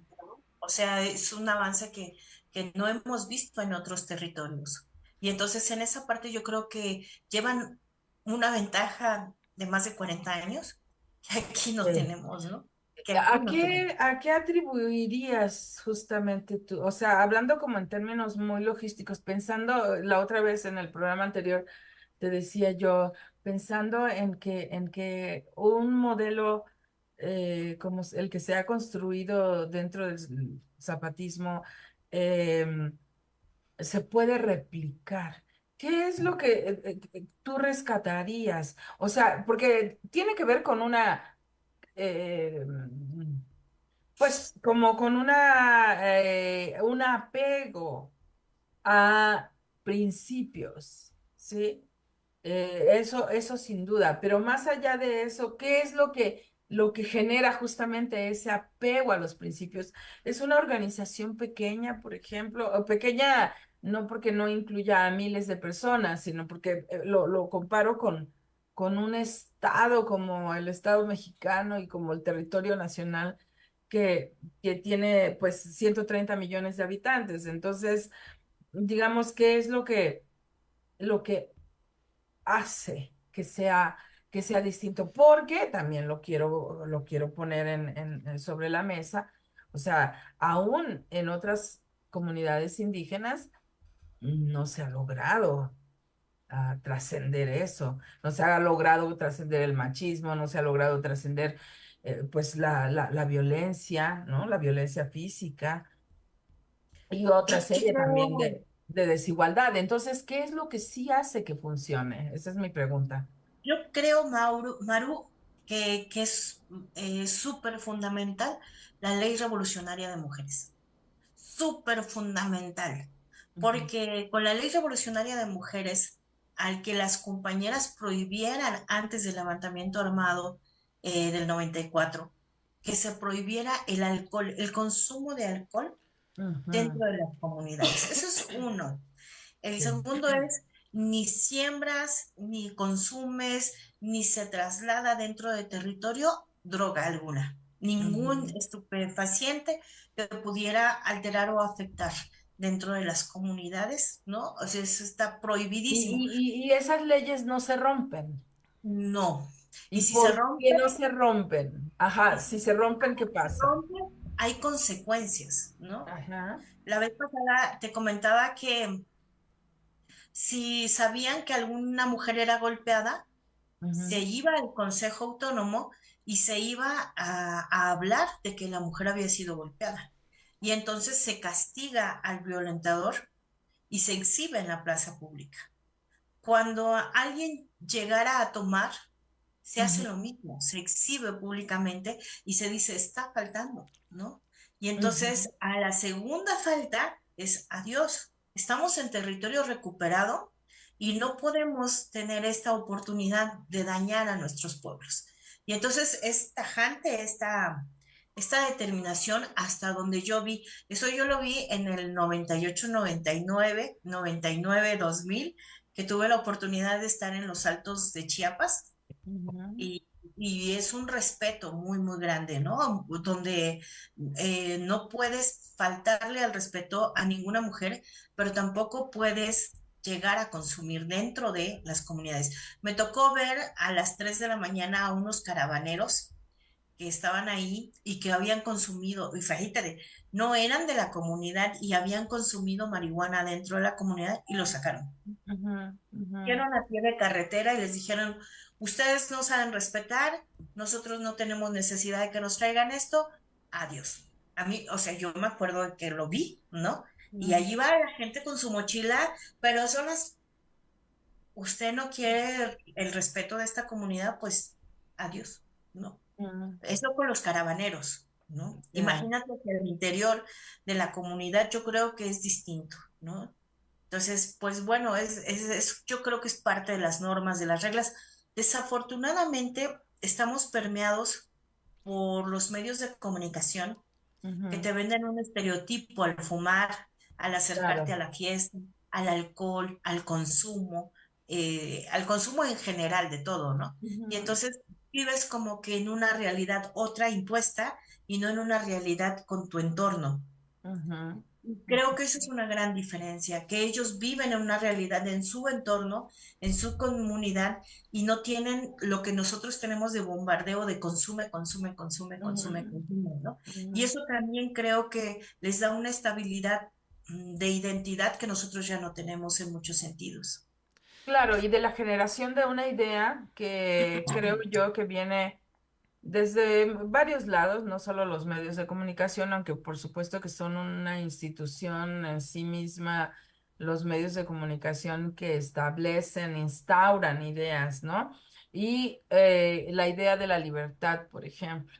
O sea, es un avance que no hemos visto en otros territorios. Y entonces, en esa parte, yo creo que llevan una ventaja de más de 40 años que aquí no Sí. tenemos, ¿no? Que aquí no tenemos. A qué atribuirías justamente tú? O sea, hablando como en términos muy logísticos, pensando la otra vez en el programa anterior, te decía yo, pensando en que un modelo como el que se ha construido dentro del zapatismo se puede replicar. ¿Qué es lo que tú rescatarías? O sea, porque tiene que ver con eh, pues como con un apego a principios, ¿sí? Eso sin duda, pero más allá de eso, ¿qué es lo que genera justamente ese apego a los principios? ¿Es una organización pequeña, por ejemplo, o pequeña no porque no incluya a miles de personas, sino porque lo comparo con un estado como el Estado mexicano y como el territorio nacional que tiene pues 130 millones de habitantes? Entonces, digamos, ¿qué es lo que hace que sea distinto? Porque también lo quiero poner sobre la mesa. O sea, aún en otras comunidades indígenas no se ha logrado trascender eso, no se ha logrado trascender el machismo, no se ha logrado trascender pues la violencia, ¿no? La violencia física y otra Yo serie también creo, de desigualdad. Entonces, ¿qué es lo que sí hace que funcione? Esa es mi pregunta. yo creo, Maru, que es súper fundamental la ley revolucionaria de mujeres. Súper fundamental. Ujú, Porque con la ley revolucionaria de mujeres, al que las compañeras prohibieran antes del levantamiento armado del 94, que se prohibiera el alcohol, el consumo de alcohol ujú, dentro de las comunidades. Eso es uno. El sí. segundo es, ni siembras, ni consumes, ni se traslada dentro de territorio droga alguna. Ningún Ujú. estupefaciente que pudiera alterar o afectar dentro de las comunidades, ¿no? O sea, eso está prohibidísimo. Y esas leyes no se rompen. No. Y ¿Y si se por qué rompe, no se rompen? Ajá, y si si se rompen, ¿qué se pasa? rompe, hay consecuencias, ¿no? Ajá. La vez pasada te comentaba que si sabían que alguna mujer era golpeada, se Ujú, iba al Consejo Autónomo y se iba a hablar de que la mujer había sido golpeada. Y entonces se castiga al violentador y se exhibe en la plaza pública. Cuando alguien llegara a tomar, se hace ujú, lo mismo, se exhibe públicamente y se dice, está faltando, ¿no? Y ujú. entonces a la segunda falta es adiós. Estamos en territorio recuperado y no podemos tener esta oportunidad de dañar a nuestros pueblos. Y entonces es tajante esta determinación hasta donde yo vi. Eso yo lo vi en el 98, 99, 99, 2000, que tuve la oportunidad de estar en los Altos de Chiapas Ujú. y es un respeto muy, muy grande, ¿no? Donde no puedes faltarle al respeto a ninguna mujer, pero tampoco puedes llegar a consumir dentro de las comunidades. Me tocó ver a las 3 de la mañana a unos caravaneros que estaban ahí y que habían consumido, y fíjate, no eran de la comunidad y habían consumido marihuana dentro de la comunidad y los sacaron. Ujú, ujú, Fueron a pie de carretera y les dijeron, ustedes no saben respetar, nosotros no tenemos necesidad de que nos traigan esto, adiós. A mí, o sea, yo me acuerdo de que lo vi, ¿no? Y ujú, allí va la gente con su mochila, pero son las, usted no quiere el respeto de esta comunidad, pues adiós, ¿no? ujú. Eso con los caravaneros, ¿no? Ya. Imagínate que el interior de la comunidad yo creo que es distinto, ¿no? Entonces, pues bueno, yo creo que es parte de las normas, de las reglas. Desafortunadamente, estamos permeados por los medios de comunicación que Ujú, te venden un estereotipo al fumar, al acercarte claro. a la fiesta, al alcohol, al consumo en general de todo, ¿no? Y Ujú, entonces vives como que en una realidad otra impuesta y no en una realidad con tu entorno. ujú, Creo que eso es una gran diferencia, que ellos viven en una realidad en su entorno, en su comunidad, y no tienen lo que nosotros tenemos de bombardeo de consume, consume, consume, ujú, consume, consume, ¿no? Y ujú. eso también creo que les da una estabilidad de identidad que nosotros ya no tenemos en muchos sentidos. Claro, y de la generación de una idea que creo yo que viene desde varios lados, no solo los medios de comunicación, aunque por supuesto que son una institución en sí misma, los medios de comunicación que establecen, instauran ideas, ¿no? Y la idea de la libertad, por ejemplo,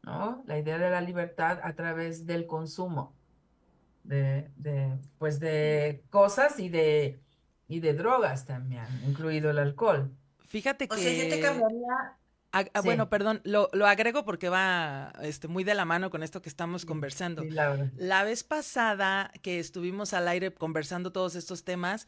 ¿no? La idea de la libertad a través del consumo pues de cosas y de drogas también, incluido el alcohol. Fíjate O sea, yo te que cambiaría, Bueno, Sí, perdón, lo agrego porque va muy de la mano con esto que estamos sí, conversando. sí, Laura. La vez pasada que estuvimos al aire conversando todos estos temas,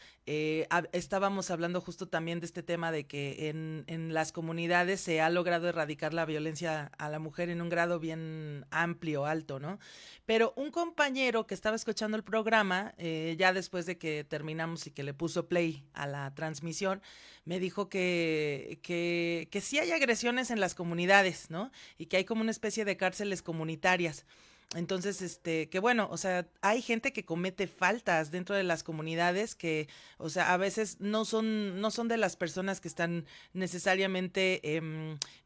estábamos hablando justo también de este tema de que en las comunidades se ha logrado erradicar la violencia a la mujer en un grado bien amplio, alto, ¿no? Pero un compañero que estaba escuchando el programa, ya después de que terminamos y que le puso play a la transmisión, me dijo que sí hay agresiones en las comunidades, ¿no? Y que hay como una especie de cárceles comunitarias. Entonces, que bueno, o sea, hay gente que comete faltas dentro de las comunidades que, o sea, a veces no son de las personas que están necesariamente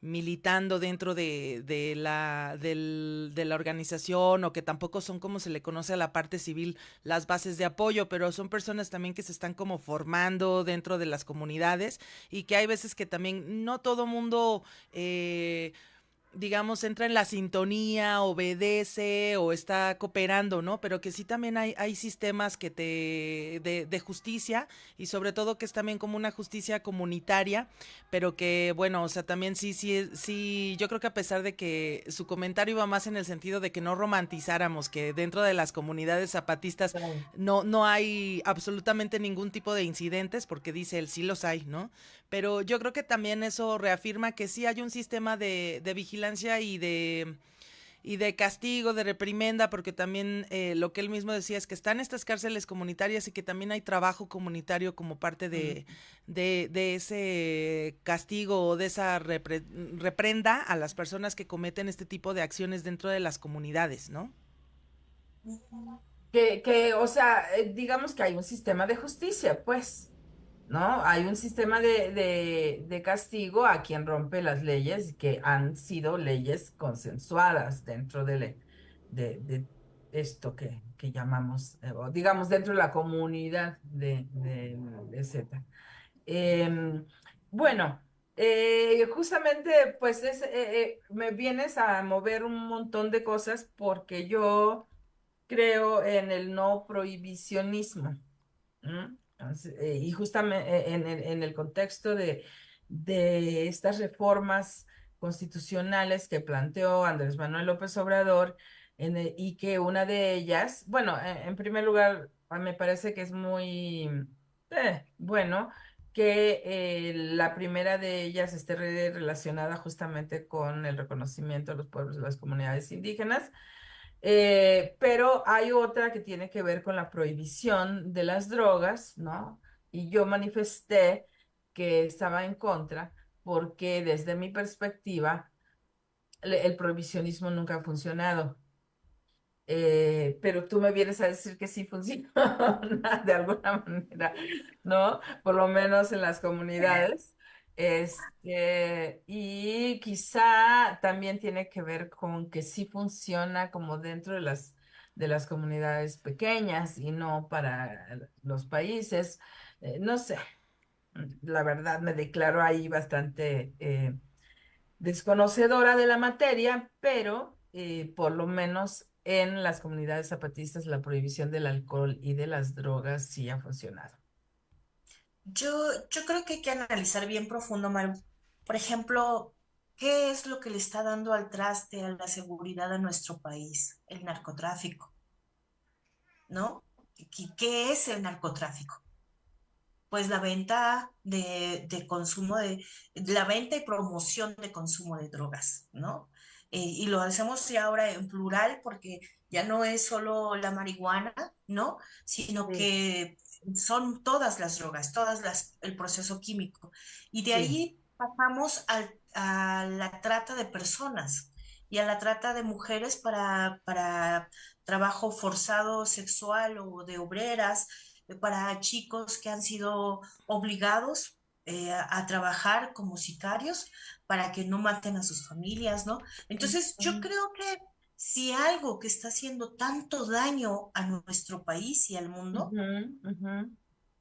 militando dentro de la organización o que tampoco son como se le conoce a la parte civil las bases de apoyo, pero son personas también que se están como formando dentro de las comunidades y que hay veces que también no todo mundo digamos, entra en la sintonía, obedece o está cooperando, ¿no? Pero que sí también hay sistemas de justicia y sobre todo que es también como una justicia comunitaria, pero que, bueno, o sea, también sí, yo creo que a pesar de que su comentario iba más en el sentido de que no romantizáramos, que dentro de las comunidades zapatistas Claro. no hay absolutamente ningún tipo de incidentes, porque dice él, sí los hay, ¿no? Pero yo creo que también eso reafirma que sí hay un sistema de vigilancia y de castigo, de reprimenda, porque también lo que él mismo decía es que están estas cárceles comunitarias y que también hay trabajo comunitario como parte Mm. de ese castigo o de esa reprenda a las personas que cometen este tipo de acciones dentro de las comunidades, ¿no? O sea, digamos que hay un sistema de justicia, pues, ¿no? Hay un sistema de castigo a quien rompe las leyes que han sido leyes consensuadas dentro de esto que llamamos, o digamos, dentro de la comunidad de Z. Em, bueno, justamente, pues me vienes a mover un montón de cosas porque yo creo en el no prohibicionismo. ¿M? Y justamente en el contexto de estas reformas constitucionales que planteó Andrés Manuel López Obrador, y que una de ellas, bueno, en primer lugar, me parece que es muy bueno que la primera de ellas esté relacionada justamente con el reconocimiento de los pueblos de las comunidades indígenas, pero hay otra que tiene que ver con la prohibición de las drogas, ¿no? Y yo manifesté que estaba en contra porque desde mi perspectiva el prohibicionismo nunca ha funcionado. pero tú me vienes a decir que sí funciona de alguna manera, ¿no? Por lo menos en las comunidades. Y quizá también tiene que ver con que sí funciona como dentro de las comunidades pequeñas y no para los países. No sé, la verdad me declaro ahí bastante desconocedora de la materia, pero por lo menos en las comunidades zapatistas la prohibición del alcohol y de las drogas sí ha funcionado. Yo creo que hay que analizar bien profundo, Maru. Por ejemplo, ¿qué es lo que le está dando al traste a la seguridad de nuestro país? El narcotráfico, ¿no? ¿Qué es el narcotráfico? Pues la venta de consumo la venta y promoción de consumo de drogas, ¿no? Y lo hacemos ya ahora en plural porque ya no es solo la marihuana, ¿no? Sino Sí, que son todas las drogas, el proceso químico. Y de sí. ahí pasamos a la trata de personas y a la trata de mujeres para trabajo forzado sexual o de obreras, para chicos que han sido obligados a trabajar como sicarios para que no maten a sus familias, ¿no? Entonces, yo Ujú, creo que si algo que está haciendo tanto daño a nuestro país y al mundo, ujú, ujú.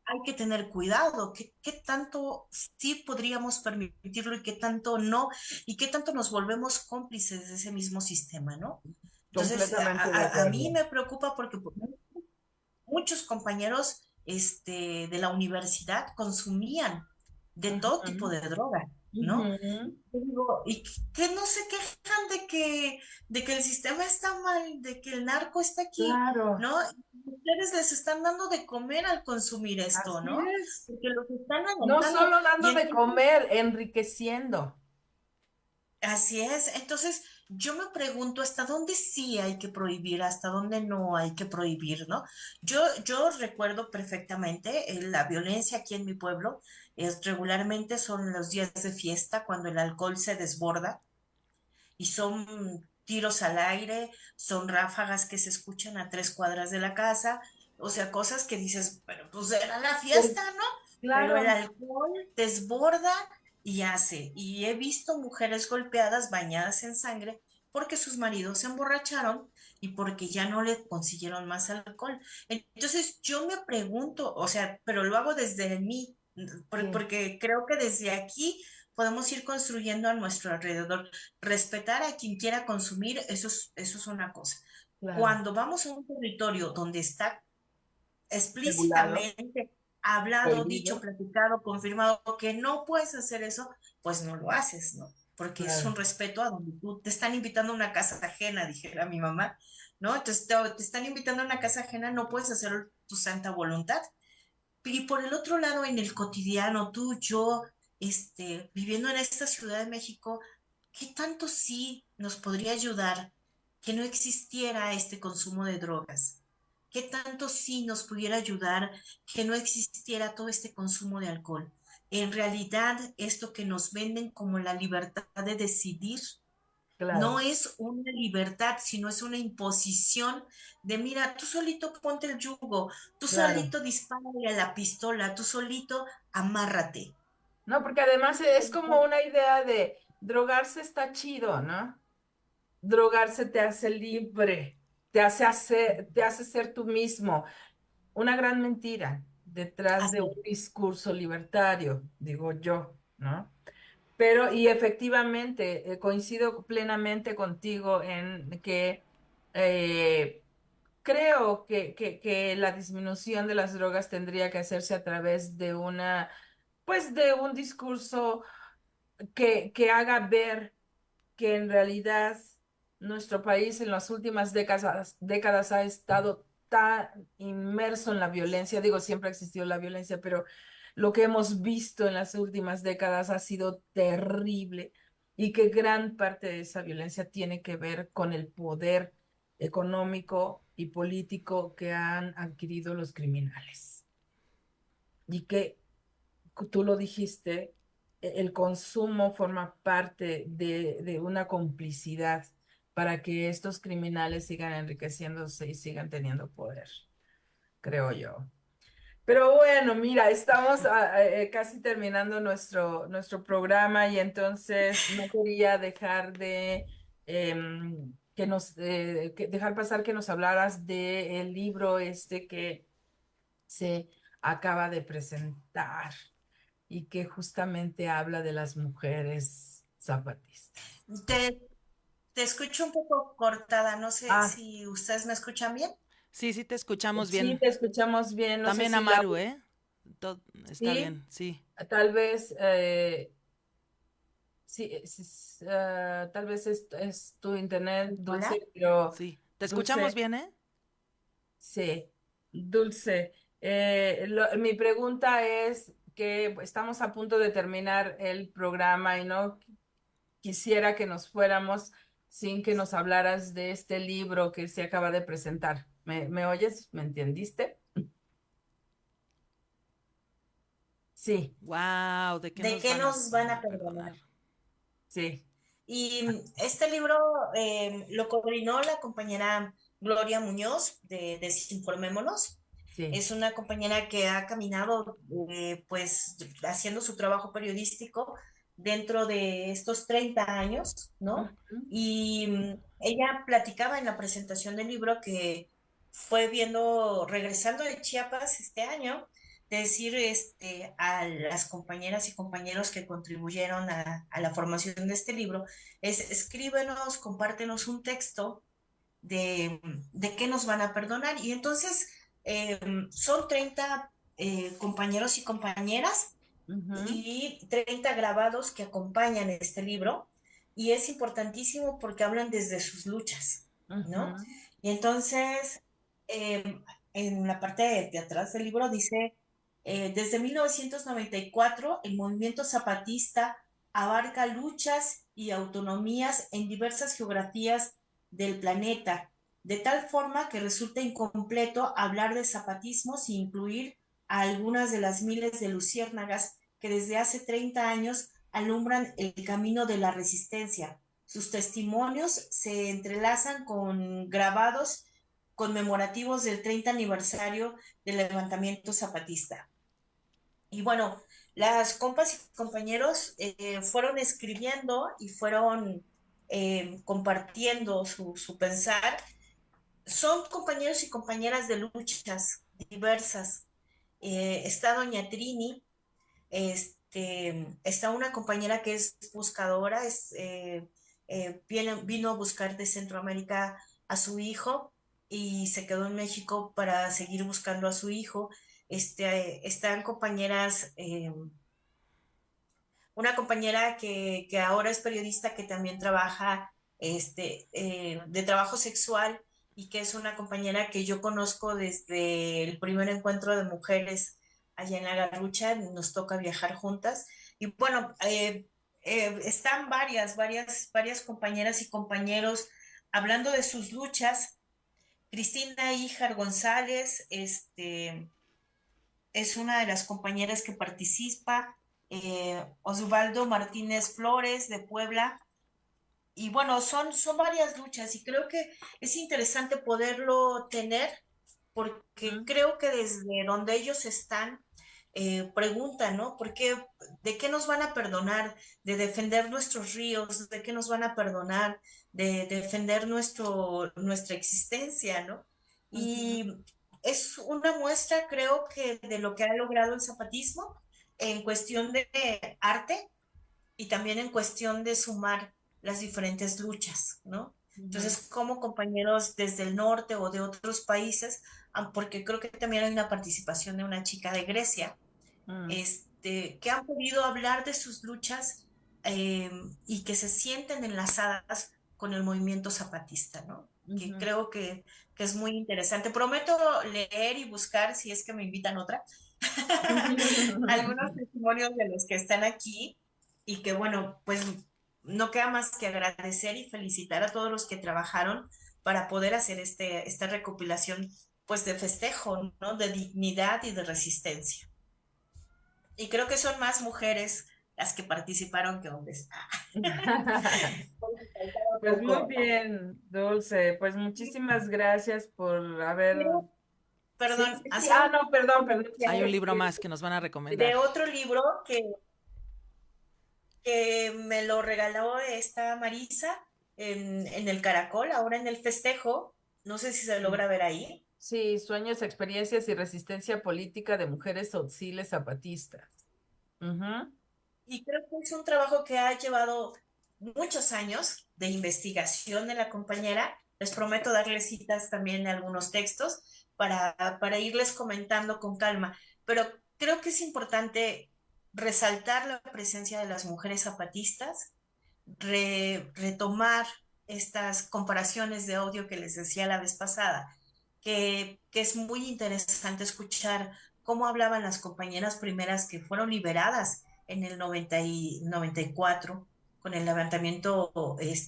hay que tener cuidado. ¿Qué tanto sí podríamos permitirlo y qué tanto no? ¿Y qué tanto nos volvemos cómplices de ese mismo sistema, ¿no? Entonces, Completamente de a mí acuerdo. me preocupa porque muchos compañeros de la universidad consumían de todo tipo Ujú, de droga, ¿no? ujú. Yo digo, y que no se quejan de que el sistema está mal, de que el narco está aquí, Claro, ¿no? Ustedes les están dando de comer al consumir esto, así ¿no? es. Porque los están No alentando. solo Y dando de entonces comer, enriqueciendo. así es. Entonces, yo me pregunto hasta dónde sí hay que prohibir, hasta dónde no hay que prohibir, ¿no? Yo recuerdo perfectamente la violencia aquí en mi pueblo. Regularmente son los días de fiesta cuando el alcohol se desborda y son tiros al aire, son ráfagas que se escuchan a 3 cuadras de la casa, o sea, cosas que dices, pero pues era la Pero- fiesta, ¿no? Pero el Claro, alcohol desborda y he visto mujeres golpeadas, bañadas en sangre, porque sus maridos se emborracharon y porque ya no le consiguieron más alcohol. Entonces yo me pregunto, o sea, pero lo hago desde mí, sí, porque creo que desde aquí podemos ir construyendo a nuestro alrededor. Respetar a quien quiera consumir, eso es una cosa. claro. Cuando vamos a un territorio donde está Regulado, explícitamente hablado, dicho, prohibido. platicado, confirmado que no puedes hacer eso, pues no lo haces, ¿no? Porque es un Claro. respeto a donde tú te están invitando a una casa ajena, dijera mi mamá, ¿no? Entonces te están invitando a una casa ajena, no puedes hacer tu santa voluntad. Y por el otro lado, en el cotidiano, tú, yo, viviendo en esta Ciudad de México, ¿qué tanto sí nos podría ayudar que no existiera este consumo de drogas? ¿Qué tanto sí nos pudiera ayudar que no existiera todo este consumo de alcohol? En realidad, esto que nos venden como la libertad de decidir no Claro, es una libertad, sino es una imposición de, mira, tú solito ponte el yugo, tú claro. solito dispárale a la pistola, tú solito amárrate. No, porque además es como una idea de drogarse está chido, ¿no? Drogarse te hace libre, te hace ser tú mismo. Una gran mentira detrás de Así un es. discurso libertario, digo yo, ¿no? Pero, y efectivamente, coincido plenamente contigo en que eh, creo que la disminución de las drogas tendría que hacerse a través de pues de un discurso que haga ver que en realidad nuestro país en las últimas décadas ha estado tan inmerso en la violencia. Digo, siempre ha existido la violencia, pero lo que hemos visto en las últimas décadas ha sido terrible y que gran parte de esa violencia tiene que ver con el poder económico y político que han adquirido los criminales. Y que tú lo dijiste, el consumo forma parte de una complicidad. para que estos criminales sigan enriqueciéndose y sigan teniendo poder, creo yo. Pero bueno, mira, estamos casi terminando nuestro programa y entonces no quería dejar de dejar pasar que nos hablaras del libro este que se acaba de presentar y que justamente habla de las mujeres zapatistas. Te, te escucho un poco cortada, no sé Ah, si ustedes me escuchan bien. Sí, sí, te escuchamos sí, bien. te escuchamos bien. No sé También si la... Amaru, ¿eh? Está Sí, bien, sí. tal vez... sí, tal vez es tu internet, Hola. Dulce, pero Sí. ¿Te escuchamos Dulce, bien, eh? sí, Dulce. Mi pregunta es que estamos a punto de terminar el programa y no quisiera que nos fuéramos sin que nos hablaras de este libro que se acaba de presentar. ¿Me oyes? ¿Me entendiste? Sí, Wow, ¿de qué ¿De nos qué van nos van van a a perdonar? perdonar? sí. Y este libro lo coordinó la compañera Gloria Muñoz de Desinformémonos. Sí. Es una compañera que ha caminado pues haciendo su trabajo periodístico dentro de estos 30 años, ¿no? Ujú, Y ella platicaba en la presentación del libro que fue viendo, regresando de Chiapas este año, de decir a las compañeras y compañeros que contribuyeron a la formación de este libro, es escríbenos, compártenos un texto de qué nos van a perdonar. Y entonces son 30 compañeros y compañeras ujú, y 30 grabados que acompañan este libro. Y es importantísimo porque hablan desde sus luchas, ¿no? ujú, Y entonces, eh, en la parte de atrás del libro dice, desde 1994, el movimiento zapatista abarca luchas y autonomías en diversas geografías del planeta, de tal forma que resulta incompleto hablar de zapatismo sin incluir a algunas de las miles de luciérnagas que desde hace 30 años alumbran el camino de la resistencia. Sus testimonios se entrelazan con grabados conmemorativos del 30 aniversario del levantamiento zapatista. Y bueno, las compas y compañeros fueron escribiendo y fueron compartiendo su pensar. Son compañeros y compañeras de luchas diversas. Está doña Trini, está una compañera que es buscadora, vino a buscar de Centroamérica a su hijo y se quedó en México para seguir buscando a su hijo. Están compañeras, una compañera que ahora es periodista que también trabaja de trabajo sexual y que es una compañera que yo conozco desde el primer encuentro de mujeres allá en La Garrucha, nos toca viajar juntas. Y bueno, están varias compañeras y compañeros hablando de sus luchas. Cristina Híjar González, es una de las compañeras que participa, Osvaldo Martínez Flores de Puebla, y bueno, son varias luchas y creo que es interesante poderlo tener porque ujú, creo que desde donde ellos están, preguntan, ¿no? ¿Por qué, de qué nos van a perdonar? De defender nuestros ríos, ¿de qué nos van a perdonar? De defender nuestra existencia, ¿no? ujú, Y es una muestra, creo que, de lo que ha logrado el zapatismo en cuestión de arte y también en cuestión de sumar las diferentes luchas, ¿no? ujú, Entonces, como compañeros desde el norte o de otros países, porque creo que también hay una participación de una chica de Grecia, ujú, que han podido hablar de sus luchas y que se sienten enlazadas con el movimiento zapatista, ¿no? Que ujú. creo que es muy interesante. Prometo leer y buscar, si es que me invitan otra, algunos testimonios de los que están aquí y que bueno, pues no queda más que agradecer y felicitar a todos los que trabajaron para poder hacer esta recopilación pues de festejo, ¿no? De dignidad y de resistencia. Y creo que son más mujeres las que participaron que hombres. Pues muy poco. bien, Dulce. Pues muchísimas gracias por haber... Pero, Sí, perdón, sí, sí. hacer Ah, una no, perdón, perdón. Hay un referencia libro más que nos van a recomendar. de otro libro que me lo regaló esta Marisa en el Caracol, ahora en el festejo. No sé si se Sí, logra ver ahí. sí, sueños, experiencias y resistencia política de mujeres auxiles zapatistas. Ujú. Y creo que es un trabajo que ha llevado muchos años de investigación de la compañera. Les prometo darles citas también de algunos textos para irles comentando con calma. Pero creo que es importante resaltar la presencia de las mujeres zapatistas, retomar estas comparaciones de audio que les decía la vez pasada, que es muy interesante escuchar cómo hablaban las compañeras primeras que fueron liberadas en el 94 con el levantamiento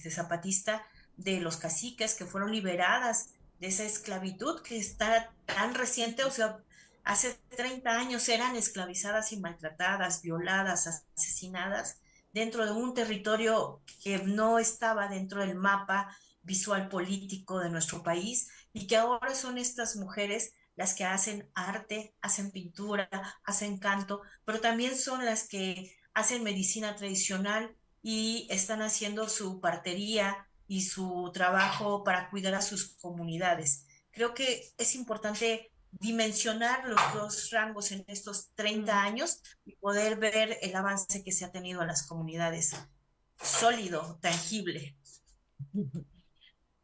zapatista de los caciques que fueron liberadas de esa esclavitud que está tan reciente, o sea, hace 30 años eran esclavizadas y maltratadas, violadas, asesinadas dentro de un territorio que no estaba dentro del mapa visual político de nuestro país y que ahora son estas mujeres las que hacen arte, hacen pintura, hacen canto, pero también son las que hacen medicina tradicional y están haciendo su partería y su trabajo para cuidar a sus comunidades. Creo que es importante dimensionar los dos rangos en estos 30 años y poder ver el avance que se ha tenido en las comunidades. Sólido, tangible.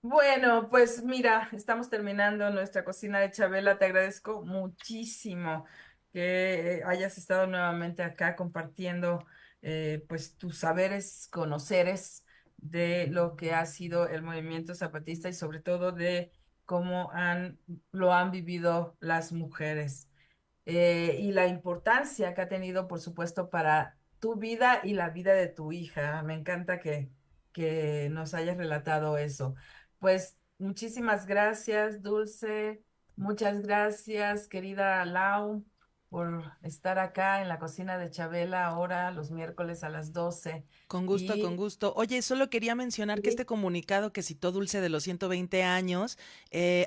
Bueno, pues mira, estamos terminando nuestra cocina de Chabela. Te agradezco muchísimo que hayas estado nuevamente acá compartiendo pues tus saberes, conoceres de lo que ha sido el movimiento zapatista y sobre todo de cómo lo han vivido las mujeres y la importancia que ha tenido, por supuesto, para tu vida y la vida de tu hija. Me encanta que nos hayas relatado eso. Pues muchísimas gracias, Dulce. Muchas gracias, querida Lau, por estar acá en la cocina de Chabela ahora los miércoles a las 12. Con gusto, con Y gusto. Oye, solo quería mencionar que este comunicado que citó Dulce de los 120 años,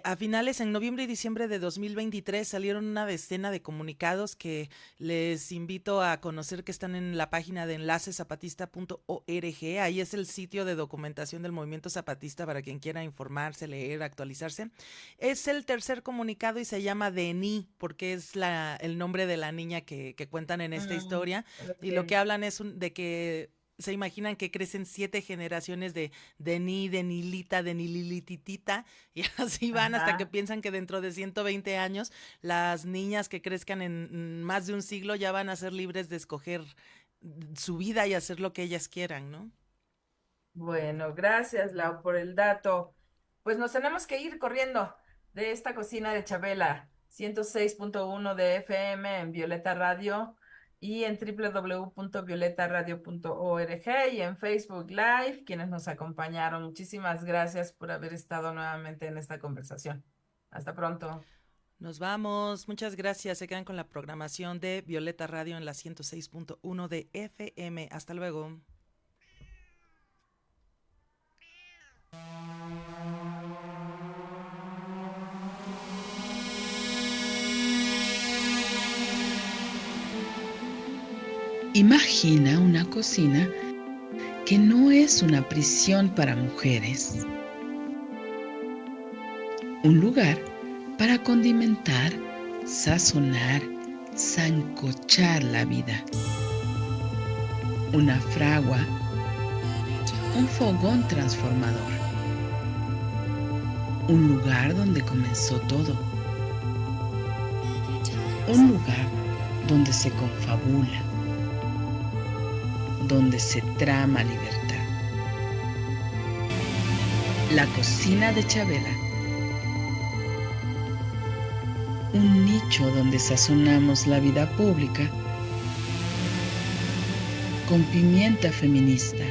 a finales en noviembre y diciembre de 2023 salieron una decena de comunicados que les invito a conocer que están en la página de enlacezapatista.org. Ahí es el sitio de documentación del movimiento zapatista para quien quiera informarse, leer, actualizarse. Es el tercer comunicado y se llama Deni porque es el nombre de la niña que cuentan en esta historia. Y lo que ok. hablan es de que se imaginan que crecen 7 generaciones de Nilita, de Nililititita, y así van hasta que Ajá. piensan que dentro de 120 años las niñas que crezcan en más de un siglo ya van a ser libres de escoger su vida y hacer lo que ellas quieran, ¿no? Bueno, gracias, Lau, por el dato. Pues nos tenemos que ir corriendo de esta cocina de Chabela, 106.1 de FM en Violeta Radio y en www.violetaradio.org y en Facebook Live, quienes nos acompañaron. Muchísimas gracias por haber estado nuevamente en esta conversación. Hasta pronto. Nos vamos, muchas gracias. Se quedan con la programación de Violeta Radio en la 106.1 de FM. Hasta luego. Imagina una cocina que no es una prisión para mujeres, un lugar para condimentar, sazonar, sancochar la vida, una fragua, un fogón transformador, un lugar donde comenzó todo, un lugar donde se confabula, donde se trama libertad. La cocina de Chabela, un nicho donde sazonamos la vida pública con pimienta feminista.